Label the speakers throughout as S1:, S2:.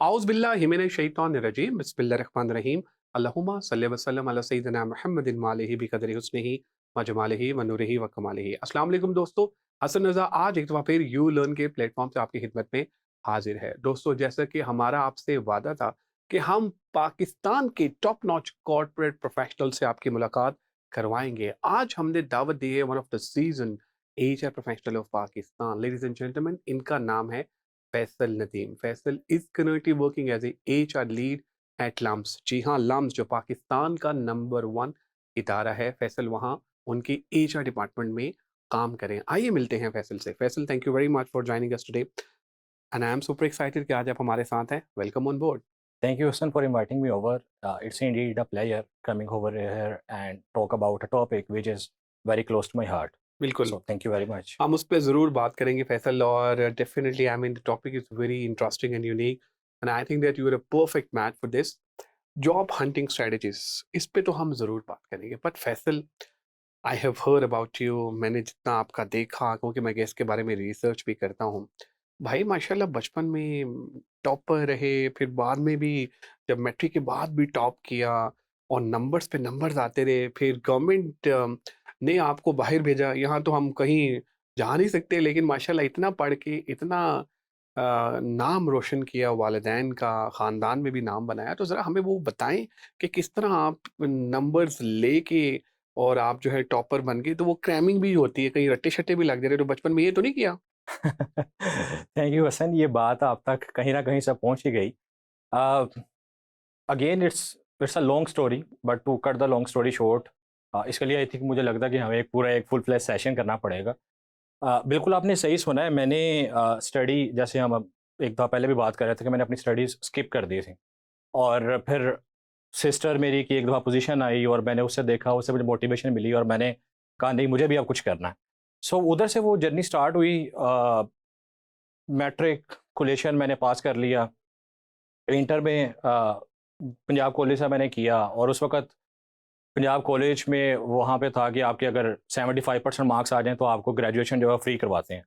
S1: औज़ु बिल्लाहि मिनश शैतानिर रजीम बिस्मिल्लाहिर रहमानिर रहीम अल्लाहुम्मा सल्लि व सल्लिम अला सय्यिदिना मुहम्मदिन व आलिहि बिक़द्रि हुस्निहि व जमालिहि व नूरिहि व कमालिहि। अस्सलाम वालेकुम दोस्तों, हसन रज़ा आज एक दफ़ा फिर यू लर्न के प्लेटफ़ॉर्म से आपकी खिदमत में हाज़िर है। दोस्तों, जैसा कि हमारा आपसे वादा था कि हम पाकिस्तान के टॉप नॉच कॉर्पोरेट प्रोफ़ेशनल से आपकी मुलाकात करवाएँगे। आज हमने दावत दी है one of the seasoned HR professional of Pakistan. Ladies and gentleman, इनका नाम है Faisal Nadeem. Faisal is currently working as a HR lead at LUMS. जी हाँ, लम्स जो पाकिस्तान का नंबर 1 इदारा है, फैसल वहाँ उनके एचआर डिपार्टमेंट में काम करें। आइए मिलते हैं फैसल से। Faisal, thank you very much for joining us today and I am super excited कि आज आप हमारे साथ हैं। Welcome on board.
S2: Thank you, Hassan, for inviting me over. It's indeed a pleasure coming over here and talk about a topic which is very close to my heart.
S1: बिल्कुल,
S2: So, thank you very much.
S1: हम उस पे ज़रूर बात करेंगे फैसल, और definitely I mean the topic is very interesting and unique and I think that you are a perfect match for this. Job hunting strategies, इस पे तो हम ज़रूर बात करेंगे। But Faisal, I have heard about you. मैंने जितना आपका देखा, क्योंकि मैं इसके बारे में रिसर्च भी करता हूँ। भाई माशाल्लाह बचपन में टॉपर रहे, फिर बाद में भी जब मैट्रिक के बाद भी टॉप किया और नंबर्स पे नंबर्स आते रहे। फिर गवर्नमेंट ने आपको बाहर भेजा। यहाँ तो हम कहीं जा नहीं सकते, लेकिन माशाल्लाह इतना पढ़ के इतना नाम रोशन किया, वालिदैन का, ख़ानदान में भी नाम बनाया। तो ज़रा हमें वो बताएँ कि किस तरह आप नंबर्स लेके और आप जो है टॉपर बन गए। तो वो क्रैमिंग भी होती है, कहीं रट्टे-शट्टे भी लग जा रहे, तो बचपन में ये तो नहीं किया?
S2: Thank you, Hassan. ये बात आप तक कहीं ना कहीं से पहुंच ही गई. Uh, Again, it's a long story, but to cut the long story short, इसके लिए आई थिंक मुझे लगता है कि हमें एक फुल फ्लैश सेशन करना पड़ेगा. बिल्कुल आपने सही सुना है. मैंने स्टडी जैसे हम अब एक दफ़ा पहले भी बात कर रहे थे कि मैंने अपनी स्टडीज़ स्किप कर दी थी और फिर सिस्टर मेरी की एक दफ़ा पोजीशन आई और मैंने उससे देखा, उससे मुझे मोटिवेशन मिली और मैंने कहा नहीं मुझे भी अब कुछ करना है. सो उधर से वो जर्नी स्टार्ट हुई. मैट्रिकुलेशन मैंने पास कर लिया. इंटर में पंजाब कॉलेज से मैंने किया और उस वक़्त पंजाब कॉलेज में वहाँ पे था कि आपके अगर 75% मार्क्स आ जाएँ तो आपको ग्रेजुएशन जो है फ्री करवाते हैं.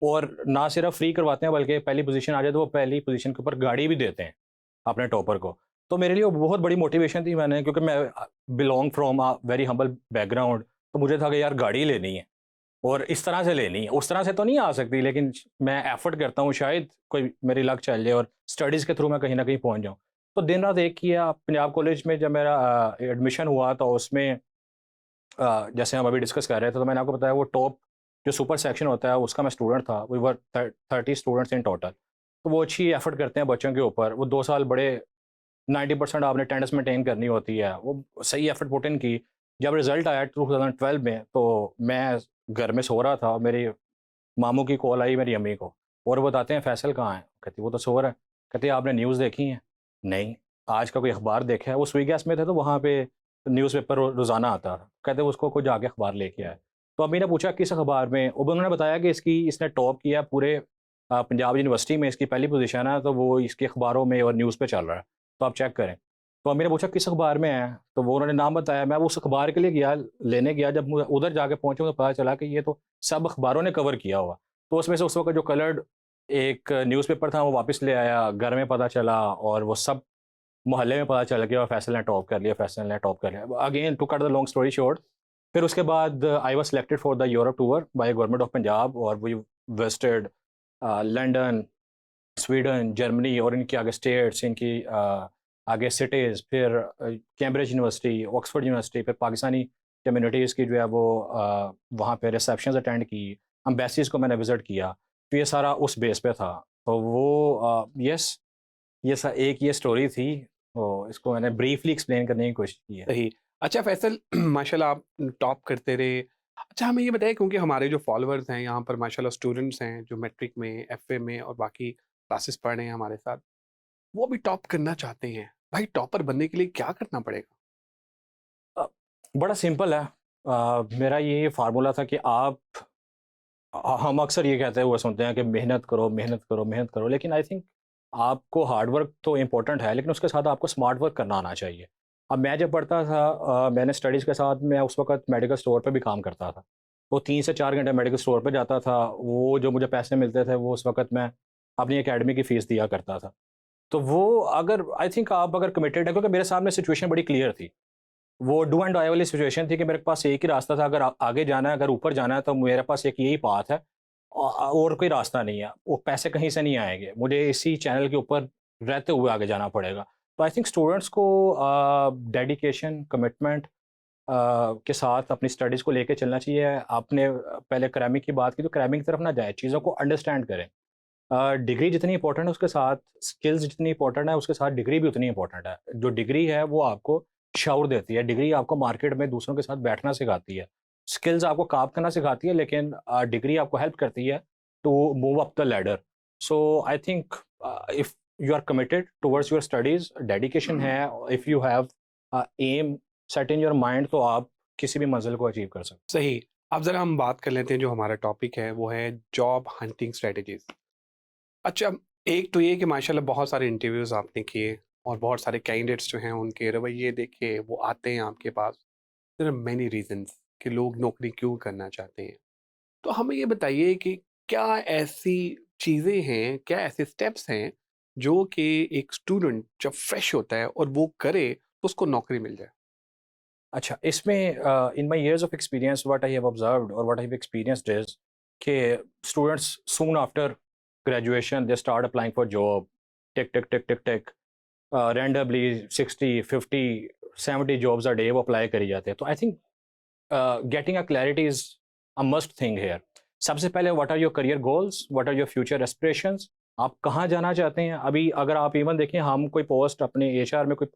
S2: और ना सिर्फ फ्री करवाते हैं बल्कि पहली पोज़ीशन आ जाए तो वो पहली पोज़ीशन के ऊपर गाड़ी भी देते हैं अपने टॉपर को. तो मेरे लिए वो बहुत बड़ी मोटिवेशन थी. मैंने क्योंकि मैं belong from a very humble background, तो मुझे था कि यार गाड़ी लेनी है और इस तरह से लेनी है. उस तरह से तो नहीं आ सकती लेकिन मैं एफ़र्ट करता हूँ, शायद कोई मेरी लक चल जाए और स्टडीज़ के थ्रू मैं कहीं न कहीं पहुँच जाऊँ. तो दिन रात एक किया. पंजाब कॉलेज में जब मेरा एडमिशन हुआ तो उसमें जैसे हम अभी डिस्कस कर रहे थे तो मैंने आपको बताया वो टॉप जो सुपर सेक्शन होता है उसका मैं स्टूडेंट था. We were 30 students in total. तो वो अच्छी एफ़र्ट करते हैं बच्चों के ऊपर. वो 2 साल बड़े 90% आपने अटेंडेंस मेंटेन करनी होती है. वो सही एफ़र्ट पुट इन की. जब रिज़ल्ट आया 2012 में तो मैं घर में सो रहा था. मेरे मामू की कॉल आई मेरी अम्मी को और वो बताते हैं फैसल कहाँ है? कहती वो तो सो रहा है. कहती आपने न्यूज़ देखी है? नहीं. आज का कोई अखबार देखा है? वो स्वीगैस में थे तो वहाँ पे न्यूज़पेपर रोज़ाना आता था. कहते उसको कोई जाके अखबार लेके आए. तो अम्मी ने पूछा किस अखबार में? उन्होंने बताया कि इसने टॉप किया पूरे पंजाब यूनिवर्सिटी में इसकी पहली पोज़ीशन है तो वो इसके अखबारों में और न्यूज़ पे चल रहा है. तो आप चेक करें. तो अम्मी ने पूछा किस अखबार में है? तो वो उन्होंने नाम बताया. मैं वो उस अखबार के लिए गया, लेने गया. जब मुझे उधर जाके पहुँचा तो पता चला कि ये तो सब अखबारों ने कवर किया हुआ. तो उसमें से उस वक़्त जो कलर्ड एक न्यूज़पेपर था वो वापस ले आया, घर में पता चला और वो सब मोहल्ले में पता चल गया फैसल ने टॉप कर लिया, फैसल ने टॉप कर लिया. Again to cut the long story short, फिर उसके बाद I was selected for the Europe tour by government of Punjab और we visited London, Sweden, Germany और इनके आगे स्टेट्स, इनकी आगे सिटीज़, फिर कैम्ब्रिज यूनिवर्सिटी, ऑक्सफोर्ड यूनिवर्सिटी, फिर पाकिस्तानी कम्युनिटीज़ की जो है वो वहाँ पे रिसेप्शंस अटेंड की, एम्बेसीज़ को मैंने विज़िट किया. तो ये सारा उस बेस पे था. तो वो यस, एक ये स्टोरी थी. तो इसको मैंने ब्रीफली एक्सप्लेन करने की कोशिश की है.
S1: सही। अच्छा फैसल, माशाल्लाह आप टॉप करते रहे। अच्छा हमें ये बताइए, क्योंकि हमारे जो फॉलोअर्स हैं यहाँ पर माशाल्लाह स्टूडेंट्स हैं जो मैट्रिक में, एफए में और बाकी क्लासेस पढ़ रहे हैं हमारे साथ, वो भी टॉप करना चाहते हैं। भाई टॉपर बनने के लिए क्या करना पड़ेगा?
S2: अ, बड़ा सिंपल है. मेरा ये फार्मूला था कि आप हम अक्सर ये कहते हुए सुनते हैं कि मेहनत करो, मेहनत करो, मेहनत करो. लेकिन आई थिंक आपको हार्ड वर्क तो इम्पोर्टेंट है लेकिन उसके साथ आपको स्मार्ट वर्क करना आना चाहिए. अब मैं जब पढ़ता था मैंने स्टडीज़ के साथ मैं उस वक़्त मेडिकल स्टोर पे भी काम करता था. तो 3 से 4 घंटे मेडिकल स्टोर पे जाता था. वो जो मुझे पैसे मिलते थे वो उस वक़्त मैं अपनी एकेडमी की फ़ीस दिया करता था. तो वो अगर आई थिंक आप अगर कमिटेड है, क्योंकि मेरे सामने सिचुएशन बड़ी क्लियर थी, वो डू एंड डाई वाली सिचुएशन थी कि मेरे पास एक ही रास्ता था, अगर आगे जाना है, अगर ऊपर जाना है तो मेरे पास एक यही पाथ है, और कोई रास्ता नहीं है, वो पैसे कहीं से नहीं आएंगे, मुझे इसी चैनल के ऊपर रहते हुए आगे जाना पड़ेगा। तो आई थिंक स्टूडेंट्स को डेडिकेशन, कमिटमेंट के साथ अपनी स्टडीज़ को लेके चलना चाहिए। आपने पहले क्रैमिंग की बात की, तो क्रैमिंग की तरफ ना जाए, चीज़ों को अंडरस्टैंड करें। डिग्री जितनी इंपॉर्टेंट है उसके साथ स्किल्स जितनी इंपॉर्टेंट है उसके साथ डिग्री भी उतनी इंपॉर्टेंट है। जो डिग्री है वो आपको शऊर देती है, डिग्री आपको मार्केट में दूसरों के साथ बैठना सिखाती है, स्किल्स आपको काम करना सिखाती है, लेकिन डिग्री आपको हेल्प करती है to move up the ladder. So I think if you are committed towards your studies, dedication है, if you have aim set in your mind, तो आप किसी भी मंजिल को अचीव कर सकते हैं।
S1: सही। अब ज़रा हम बात कर लेते हैं, जो हमारा टॉपिक है वो है जॉब हंटिंग स्ट्रेटजीज़। अच्छा, एक तो ये कि माशाल्लाह बहुत सारे इंटरव्यूज़ आपने किए और बहुत सारे कैंडिडेट्स जो हैं उनके रवैये देखे, वो आते हैं आपके पास। देयर आर मेनी रीज़न्स कि लोग नौकरी क्यों करना चाहते हैं। तो हमें ये बताइए कि क्या ऐसी चीज़ें हैं, क्या ऐसे स्टेप्स हैं जो कि एक स्टूडेंट जब फ्रेश होता है और वो करे तो उसको नौकरी मिल जाए?
S2: अच्छा, इसमें in my years of experience what I have observed और what I have experienced is कि students soon after graduation they start applying for job, tick tick tick tick tick, randomly 60 50 70 jobs a day वो apply करी जाते हैं। तो I think getting a clarity is a must thing here. सबसे पहले what are your career goals, what are your future aspirations, आप कहाँ जाना चाहते हैं। अभी अगर आप इवन देखें, हम कोई पोस्ट अपने एचआर में कोई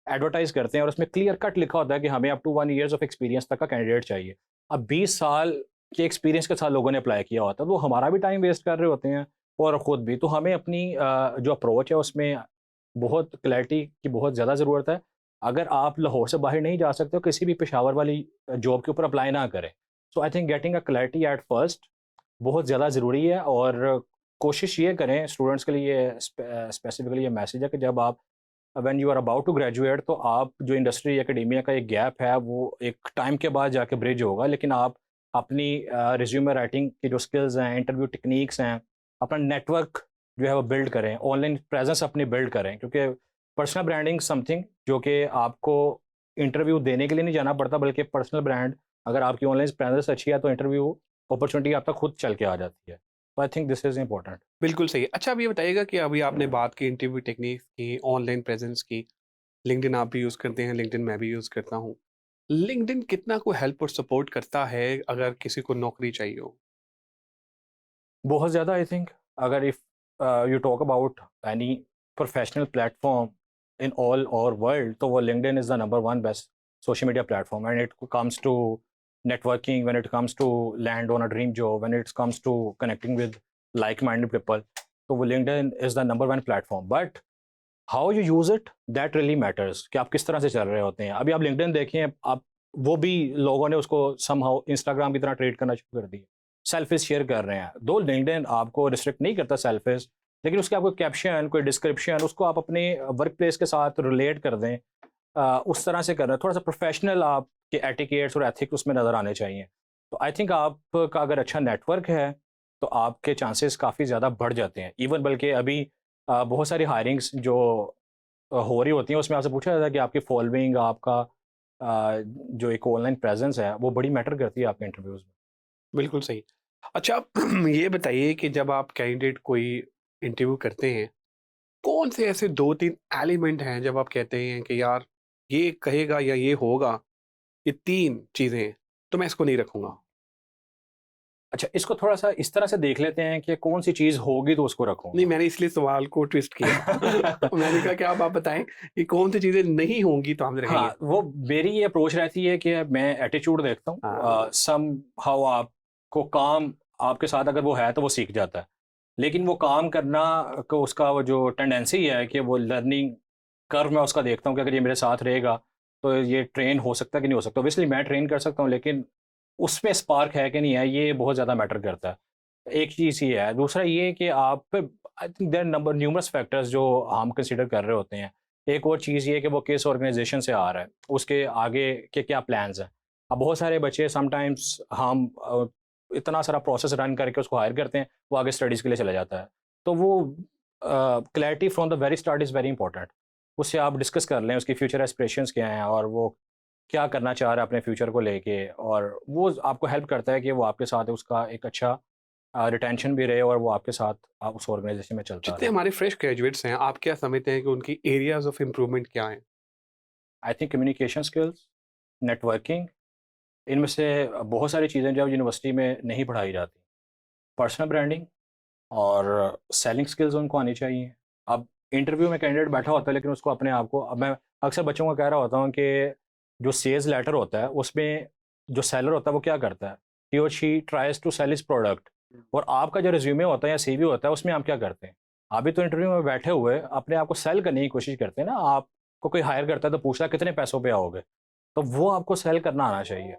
S2: एडवर्टाइज करते हैं और उसमें क्लियर कट लिखा होता है कि हमें up to 1 years of experience तक का कैंडिडेट चाहिए। अब 20 साल के एक्सपीरियंस के साथ लोगों ने अप्लाई किया होता है, तो वो हमारा भी टाइम वेस्ट कर रहे होते हैं और ख़ुद भी। तो हमें अपनी जो अप्रोच है उसमें बहुत क्लैरिटी की बहुत ज़्यादा ज़रूरत है। अगर आप लाहौर से बाहर नहीं जा सकते, तो किसी भी पेशावर वाली जॉब के ऊपर अप्लाई ना करें। So I think getting a clarity at first बहुत ज़्यादा ज़रूरी है। और कोशिश ये करें, स्टूडेंट्स के लिए स्पेसिफिकली ये मैसेज है कि जब आप when you are about to graduate, तो आप जो इंडस्ट्री एकेडेमिया का एक गैप है वो एक टाइम के बाद जाके ब्रिज होगा, लेकिन आप अपनी रिज्यूमे राइटिंग की जो स्किल्स हैं, इंटरव्यू टेक्निक्स हैं, अपना नेटवर्क जो है वो बिल्ड करें, ऑनलाइन प्रेजेंस अपनी बिल्ड करें, क्योंकि पर्सनल ब्रांडिंग समथिंग जो कि आपको इंटरव्यू देने के लिए नहीं जाना पड़ता, बल्कि पर्सनल ब्रांड अगर आपकी ऑनलाइन प्रेजेंस अच्छी है तो इंटरव्यू अपॉर्चुनिटी आप तक खुद चल के आ जाती है। तो I think this is important.
S1: बिल्कुल सही। अच्छा, अब ये बताइएगा कि अभी आपने बात की इंटरव्यू टेक्निक्स की, ऑनलाइन प्रेज़ेंस की, लिंक्डइन आप भी यूज़ करते हैं, लिंक्डइन मैं भी यूज़ करता हूँ। लिंक्डइन कितना को हेल्प और सपोर्ट करता है अगर किसी को नौकरी चाहिए हो?
S2: बहुत ज़्यादा आई थिंक, अगर if you talk about any professional platform in all over world, तो वो LinkedIn is the number one best social media platform when it comes to networking, when it comes to land on a dream job, when it comes to connecting with like minded people. तो वो LinkedIn is the number one platform. But how you use it, that really matters, कि आप किस तरह से चल रहे होते हैं। अभी आप लिंक्डइन देखें, आप वो भी लोगों ने उसको समहाउ इंस्टाग्राम की तरह ट्रीट करना शुरू कर दिया, सेल्फिश शेयर कर रहे हैं। दो लिंक्डइन आपको रिस्ट्रिक्ट नहीं करता सेल्फिश, लेकिन उसके आपको कैप्शन, कोई डिस्क्रिप्शन, उसको आप अपने वर्क प्लेस के साथ रिलेट कर दें, उस तरह से कर रहे हैं। थोड़ा सा प्रोफेशनल आपके एटिकेट्स और एथिक्स उसमें नज़र आने चाहिए। तो आई थिंक आपका अगर अच्छा नेटवर्क है तो आपके चांसेस काफ़ी ज़्यादा बढ़ जाते हैं। इवन बल्कि अभी बहुत सारी हायरिंग्स जो हो रही होती हैं, उसमें आपसे पूछा जाता है कि आपकी फॉलोइंग, आपका जो एक ऑनलाइन प्रेजेंस है वो बड़ी मैटर करती है आपके इंटरव्यूज़ में।
S1: बिल्कुल सही। अच्छा, आप ये बताइए कि जब आप कैंडिडेट कोई इंटरव्यू करते हैं, कौन से ऐसे 2-3 एलिमेंट हैं जब आप कहते हैं कि यार ये कहेगा या ये होगा, ये 3 चीज़ें, तो मैं इसको नहीं रखूँगा?
S2: अच्छा, इसको थोड़ा-सा इस तरह से देख लेते हैं कि कौन-सी चीज़ होगी तो उसको
S1: नहीं,
S2: रखूँगा।
S1: मैंने इसलिए सवाल को ट्विस्ट किया। मैंने कहा कि अब आप बताएँ कि कौन सी चीज़ें नहीं होंगी तो हम रखेंगे।
S2: हाँ, वो मेरी ये अप्रोच रहती है कि मैं एटीट्यूड देखता हूँ।
S1: हाँ,
S2: समहाउ आपको काम आपके साथ अगर वो है तो वो सीख जाता है। लेकिन वो काम करना को उसका वो जो टेंडेंसी है कि वो लर्निंग कर्व मैं उसका देखता हूँ कि अगर ये मेरे साथ रहेगा तो ये ट्रेन हो सकता है कि नहीं हो सकता। ऑब्वियसली मैं ट्रेन कर सकता हूँ, लेकिन उसमें स्पार्क है कि नहीं है, ये बहुत ज़्यादा मैटर करता है। एक चीज़ ये है। दूसरा ये कि आप पे I think there number numerous factors जो हम कंसीडर कर रहे होते हैं। एक और चीज़ ये है कि वो किस ऑर्गेनाइजेशन से आ रहा है, उसके आगे के क्या प्लान्स हैं। अब बहुत सारे बच्चे समटाइम्स हम इतना सारा प्रोसेस रन करके उसको हायर करते हैं, वो आगे स्टडीज़ के लिए चला जाता है। तो वो clarity from the very start is very important. उससे आप डिस्कस कर लें उसकी फ्यूचर एस्पिरेशंस क्या हैं और वो क्या करना चाह रहा है अपने फ्यूचर को लेके, और वो आपको हेल्प करता है कि वो आपके साथ उसका एक अच्छा रिटेंशन भी रहे और वो आपके साथ उस ऑर्गेनाइजेशन में चलता
S1: जितने
S2: रहे।
S1: हमारे फ्रेश ग्रेजुएट्स हैं, आप क्या समझते हैं कि उनकी एरियाज़ ऑफ इम्प्रूवमेंट क्या हैं?
S2: I think communication skills, networking, इनमें से बहुत सारी चीज़ें जो यूनिवर्सिटी में नहीं पढ़ाई जाती। पर्सनल ब्रांडिंग और सेलिंग स्किल्स उनको आनी चाहिए। अब इंटरव्यू में कैंडिडेट बैठा होता है लेकिन उसको अपने आप को, अब मैं अक्सर बच्चों को कह रहा होता हूँ कि जो सेल्स लेटर होता है उसमें जो सेलर होता है वो क्या करता है, ही और she tries to sell his product, और आपका जो रिज्यूमे होता है या सीवी होता है उसमें आप क्या करते हैं? आप भी तो इंटरव्यू में बैठे हुए अपने आप को सेल करने की कोशिश करते हैं ना। आपको कोई हायर करता है तो पूछता है कितने पैसों पे आओगे, तो वो आपको सेल करना आना चाहिए।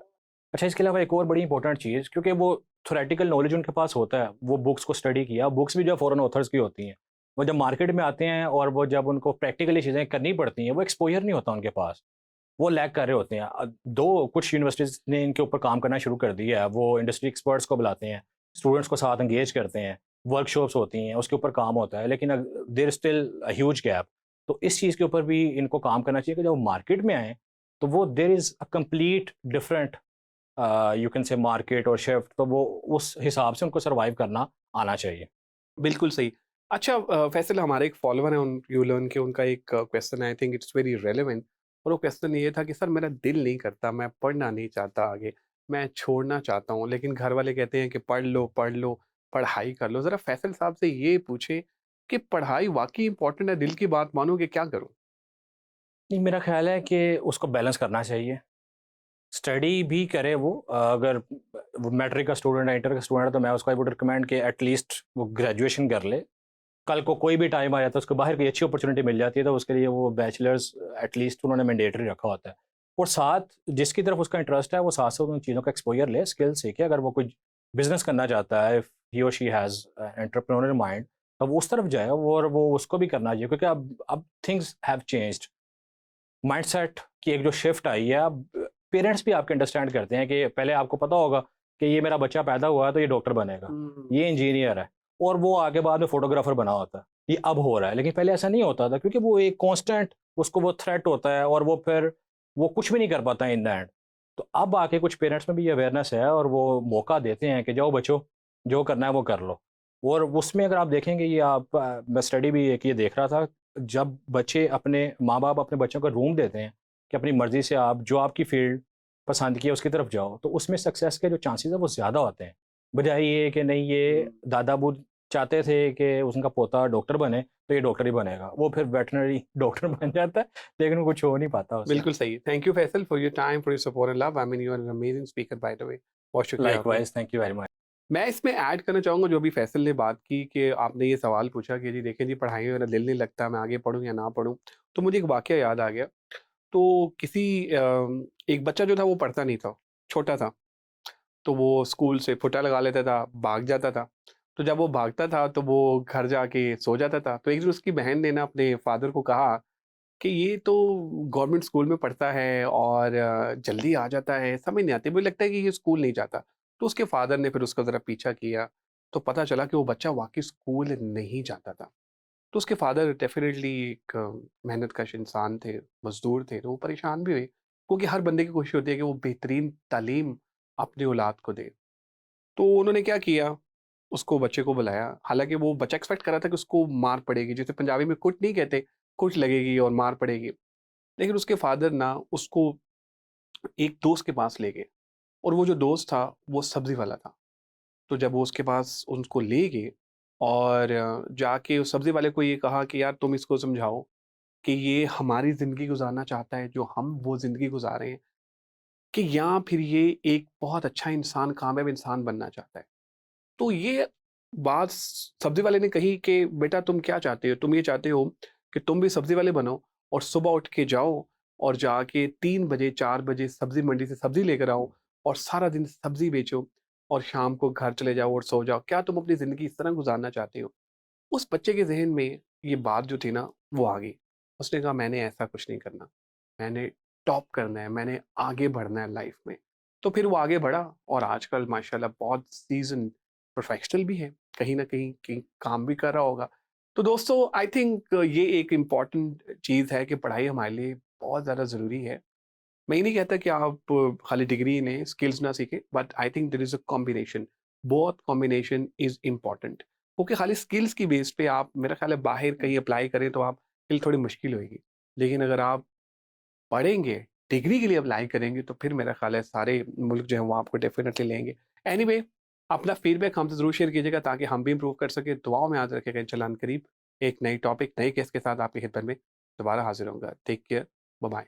S2: अच्छा, इसके अलावा एक और बड़ी इंपॉर्टेंट चीज़, क्योंकि वो थ्योरेटिकल नॉलेज उनके पास होता है, वो बुक्स को स्टडी किया, बुक्स भी जो फॉरेन ऑथर्स की होती हैं, वो जब मार्केट में आते हैं और वो जब उनको प्रैक्टिकली चीज़ें करनी पड़ती हैं, वो एक्सपोजर नहीं होता उनके पास, वो लैग कर रहे होते हैं। दो कुछ यूनिवर्सिटीज़ ने इनके ऊपर काम करना शुरू कर दिया है, वो इंडस्ट्री एक्सपर्ट्स को बुलाते हैं, स्टूडेंट्स को साथ एंगेज करते हैं, वर्कशॉप्स होती हैं, उसके ऊपर काम होता है, लेकिन there is still a huge gap. तो इस चीज़ के ऊपर भी इनको काम करना चाहिए कि जब मार्केट में आएँ, तो वो there is a complete different you can say market और शिफ्ट, तो वो उस हिसाब से उनको सर्वाइव करना आना चाहिए।
S1: बिल्कुल सही। अच्छा फैसल, हमारे एक फॉलोवर हैं उन यूलर्न के, उनका एक क्वेश्चन है, I think it's very relevant, और वो क्वेश्चन ये था कि सर मेरा दिल नहीं करता, मैं पढ़ना नहीं चाहता आगे, मैं छोड़ना चाहता हूँ, लेकिन घर वाले कहते हैं कि पढ़ लो, पढ़ाई कर लो। ज़रा फैसल साहब से ये पूछें कि पढ़ाई वाक़ई इम्पोर्टेंट है, दिल की बात मानूँ कि क्या करूँ?
S2: नहीं, मेरा ख़्याल है कि उसको बैलेंस करना चाहिए। स्टडी भी करे वो, अगर वो मैट्रिक का स्टूडेंट है, इंटर का स्टूडेंट है, तो मैं उसको आई वुड रिकमेंड कि एटलीस्ट वो ग्रेजुएशन कर ले। कल को कोई भी टाइम आ जाता है, उसको बाहर कोई अच्छी अपॉर्चुनिटी मिल जाती है, तो उसके लिए वो बैचलर्स एटलीस्ट उन्होंने मैंडेटरी रखा होता है। और साथ जिसकी तरफ उसका इंटरेस्ट है, वो साथ-साथ उन चीज़ों का एक्सपोज़र ले, स्किल सीखे। अगर वो कोई बिज़नेस करना चाहता है, इफ ही और शी हैज़ एंटरप्रेन्योरियल माइंड, तो वो उस तरफ जाए, और वो उसको भी करना चाहिए, क्योंकि अब थिंग्स हैव चेंज्ड। माइंडसेट की एक जो शिफ्ट आई है, अब पेरेंट्स भी आपके अंडरस्टैंड करते हैं कि पहले आपको पता होगा कि ये मेरा बच्चा पैदा हुआ है तो ये डॉक्टर बनेगा,
S1: हुँ।
S2: ये इंजीनियर है, और वो आगे बाद में फोटोग्राफर बना होता है। ये अब हो रहा है, लेकिन पहले ऐसा नहीं होता था, क्योंकि वो एक कांस्टेंट उसको वो थ्रेट होता है और वो फिर वो कुछ भी नहीं कर पाता इन द एंड। तो अब आके कुछ पेरेंट्स में भी ये अवेयरनेस है और वो मौका देते हैं कि जाओ बच्चों, जो करना है वो कर लो। और उसमें अगर आप देखेंगे, ये आप मैं स्टडी भी एक ये देख रहा था, जब बच्चे अपने माँ-बाप अपने बच्चों को रूम देते हैं कि अपनी मर्ज़ी से आप जो आपकी फ़ील्ड पसंद की है उसकी तरफ जाओ, तो उसमें सक्सेस के जो चांसेस हैं वो ज़्यादा होते हैं। बजाय ये कि नहीं, ये
S1: हुँ।
S2: दादा-अबू चाहते थे कि उनका पोता डॉक्टर बने, तो ये डॉक्टर ही बनेगा। वो फिर वेटरनरी डॉक्टर बन जाता है, लेकिन वो कुछ हो नहीं पाता उससे।
S1: बिल्कुल सही। Thank you Faisal for your time, for your support and love. I mean you are an amazing speaker by the way. बहुत शुक्रिया आपका।
S2: Likewise, thank you very much.
S1: मैं इसमें ऐड करना चाहूँगा जो अभी फैसल ने बात की कि आपने ये सवाल पूछा कि जी देखें जी पढ़ाई में मेरा दिल नहीं लगता, मैं आगे पढ़ूँ या ना पढ़ूँ। तो मुझे एक वाक़या याद आ गया। तो किसी एक बच्चा जो था वो पढ़ता नहीं था, छोटा था। तो वो स्कूल से फुटा लगा लेता था, भाग जाता था। तो जब वो भागता था तो वो घर जाके सो जाता था। तो एक दिन उसकी बहन ने ना अपने फ़ादर को कहा कि ये तो गवर्नमेंट स्कूल में पढ़ता है और जल्दी आ जाता है, समझ नहीं आती, मुझे लगता है कि ये स्कूल नहीं जाता। तो उसके फ़ादर ने फिर उसका ज़रा पीछा किया, तो पता चला कि वो बच्चा वाक़ई स्कूल नहीं जाता था। तो उसके फ़ादर डेफ़िनेटली एक मेहनतकश इंसान थे, मज़दूर थे, तो वो परेशान भी हुए, क्योंकि हर बंदे की कोशिश होती है कि वो बेहतरीन तालीम अपनी औलाद को दे। तो उन्होंने क्या किया, उसको बच्चे को बुलाया, हालाँकि वो बच्चा एक्सपेक्ट कर रहा था कि उसको मार पड़ेगी, जिसे पंजाबी में कुट नहीं कहते, कुट लगेगी और मार पड़ेगी। लेकिन उसके फ़ादर ना उसको एक दोस्त के पास ले गए, और वो जो दोस्त था, वो सब्ज़ी वाला था। तो जब वो उसके पास उसको ले गए और जाके उस सब्ज़ी वाले को ये कहा कि यार तुम इसको समझाओ कि ये हमारी ज़िंदगी गुज़ारना चाहता है, जो हम वो ज़िंदगी गुज़ारे हैं, कि या फिर ये एक बहुत अच्छा इंसान, कामयाब इंसान बनना चाहता है। तो ये बात सब्ज़ी वाले ने कही कि बेटा तुम क्या चाहते हो? तुम ये चाहते हो कि तुम भी सब्ज़ी वाले बनो और सुबह उठ के जाओ और जाके 3 बजे 4 बजे सब्ज़ी मंडी से सब्ज़ी लेकर आओ और सारा दिन सब्ज़ी बेचो और शाम को घर चले जाओ और सो जाओ। क्या तुम अपनी ज़िंदगी इस तरह गुज़ारना चाहते हो? उस बच्चे के ज़हन में ये बात जो थी ना, वो आ गई। उसने कहा मैंने ऐसा कुछ नहीं करना। मैंने टॉप करना है, मैंने आगे बढ़ना है लाइफ़ में। तो फिर वो आगे बढ़ा और आजकल माशाल्लाह बहुत सीज़न्ड प्रोफ़ेशनल भी है। कहीं न कहीं काम भी कर रहा होगा। तो दोस्तों आई थिंक ये एक इम्पॉर्टेंट चीज़ है कि पढ़ाई हमारे लिए बहुत ज़्यादा ज़रूरी है। मैं ये नहीं कहता कि आप खाली डिग्री लें, स्किल्स ना सीखें, but I think there is a combination, both combination is important. क्योंकि खाली स्किल्स की बेस पे आप मेरा ख़्याल है बाहर कहीं अप्लाई करें तो आपके लिए थोड़ी मुश्किल होएगी। लेकिन अगर आप पढ़ेंगे, डिग्री के लिए अप्लाई करेंगे तो फिर मेरा ख़्याल है सारे मुल्क जो हैं वो आपको डेफ़िनेटली लेंगे। एनीवे अपना फ़ीडबैक हमसे ज़रूर शेयर कीजिएगा ताकि हम भी इम्प्रूव कर सकें। दुआओं में याद रखिएगा, इंशाअल्लाह अनकरीब एक नई टॉपिक, नई केस के साथ आपकी खिदमत में दोबारा हाज़िर होऊँगा। Take care, bye bye.